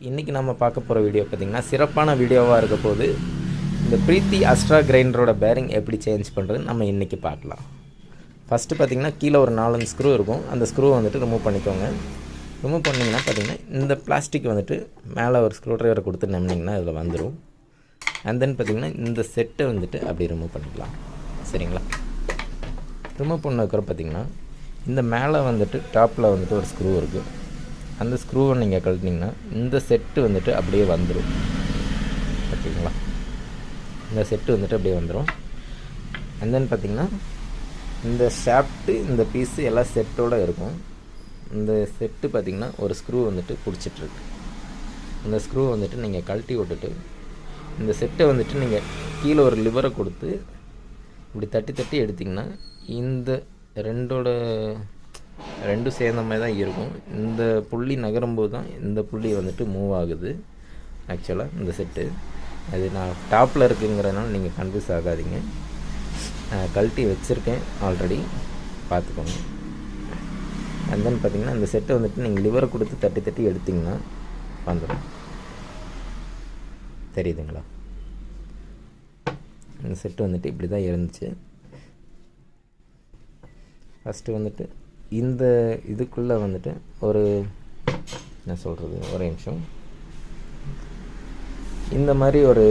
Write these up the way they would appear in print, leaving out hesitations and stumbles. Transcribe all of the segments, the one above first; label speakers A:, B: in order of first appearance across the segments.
A: இன்றைக்கி நம்ம பார்க்க போகிற வீடியோ பார்த்திங்கன்னா சிறப்பான வீடியோவாக இருக்க போது இந்த பிரீத்தி அஸ்ட்ரா கிரைண்டரோட பேரிங் எப்படி சேஞ்ச் பண்ணுறதுன்னு நம்ம இன்றைக்கி பார்க்கலாம். ஃபஸ்ட்டு பார்த்திங்கன்னா கீழே ஒரு 4 ஸ்க்ரூ இருக்கும். அந்த ஸ்க்ரூவை வந்துட்டு ரிமூவ் பண்ணிக்கோங்க. ரிமூவ் பண்ணிங்கன்னா பார்த்திங்கன்னா இந்த பிளாஸ்டிக் வந்துட்டு மேலே ஒரு ஸ்க்ரூ ட்ரைவரை கொடுத்து நம்பினீங்கன்னா அதில் வந்துடும். அண்ட் தென் பார்த்திங்கன்னா இந்த செட்டை வந்துட்டு அப்படி ரிமூவ் பண்ணிக்கலாம். சரிங்களா? ரிமூவ் பண்ணதுக்கப்புறம் பார்த்திங்கன்னா இந்த மேலே வந்துட்டு டாப்பில் வந்துட்டு ஒரு ஸ்க்ரூ இருக்குது. அந்த ஸ்க்ரூவை நீங்கள் கழட்டினீங்கன்னா இந்த செட்டு வந்துட்டு அப்படியே வந்துடும். ஓகேங்களா? இந்த செட்டு வந்துட்டு அப்படியே வந்துடும். அண்ட் தென் பார்த்திங்கன்னா இந்த ஷாஃப்ட்டு இந்த பீஸு எல்லாம் செட்டோடு இருக்கும். இந்த செட்டு பார்த்திங்கன்னா ஒரு ஸ்க்ரூ வந்துட்டு பிடிச்சிட்ருக்கு. இந்த ஸ்க்ரூ வந்துட்டு நீங்கள் கழட்டி விட்டுட்டு இந்த செட்டை வந்துட்டு நீங்கள் கீழே ஒரு லிவரை கொடுத்து இப்படி தட்டி தட்டி எடுத்திங்கன்னா இந்த ரெண்டும் சேர்ந்த மாதிரி தான் இருக்கும். இந்த புள்ளி நகரும்போது தான் இந்த புள்ளி வந்துட்டு மூவ் ஆகுது. ஆக்சுவலாக இந்த செட்டு அது நான் டாப்பில் இருக்குங்கிறதுனால நீங்கள் கன்ஃபியூஸ் ஆகாதீங்க. கழட்டி வச்சுருக்கேன் ஆல்ரெடி, பார்த்துக்கோங்க. அண்ட் தென் பார்த்திங்கன்னா இந்த செட்டை வந்துட்டு நீங்கள் லிவரை கொடுத்து தட்டி தட்டி எடுத்திங்கன்னா வந்துடும். தெரியுதுங்களா? இந்த செட்டு வந்துட்டு இப்படி தான் இருந்துச்சு. ஃபஸ்ட்டு வந்துட்டு இந்த இதுக்குள்ளே வந்துட்டு ஒரு என்ன சொல்கிறது, ஒரே நிமிஷம், இந்த மாதிரி ஒரு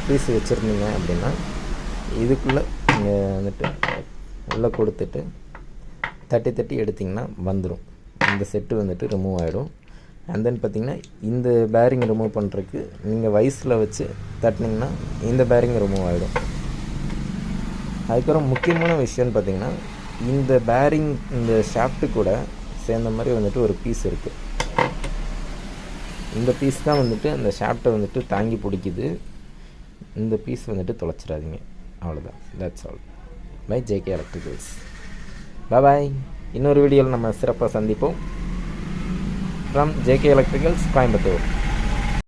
A: பீஸ் வச்சுருந்தீங்க அப்படின்னா இதுக்குள்ளே நீங்கள் வந்துட்டு உள்ளே கொடுத்துட்டு தட்டி தட்டி எடுத்திங்கன்னா வந்துடும். இந்த செட்டு வந்துட்டு ரிமூவ் ஆகிடும். அண்ட் தென் பார்த்திங்கன்னா இந்த பேரிங் ரிமூவ் பண்ணுறதுக்கு நீங்கள் வயசில் வச்சு தட்டினீங்கன்னா இந்த பேரிங் ரிமூவ் ஆகிடும். அதுக்கப்புறம் முக்கியமான விஷயம்னு பார்த்திங்கன்னா இந்த பேரிங் இந்த ஷாஃப்ட்டு கூட சேர்ந்த மாதிரி வந்துட்டு ஒரு பீஸ் இருக்குது. இந்த பீஸ் தான் வந்துட்டு அந்த ஷாஃப்ட்டை வந்துட்டு தாங்கி பிடிக்குது. இந்த பீஸ் வந்துட்டு தொலைச்சிடாதீங்க. அவ்வளோதான். That's all. By JK Electricals. Bye. இன்னொரு வீடியோவில் நம்ம சிறப்பாக சந்திப்போம். ஃப்ரம் ஜேகே எலக்ட்ரிக்கல்ஸ், கோயம்புத்தூர்.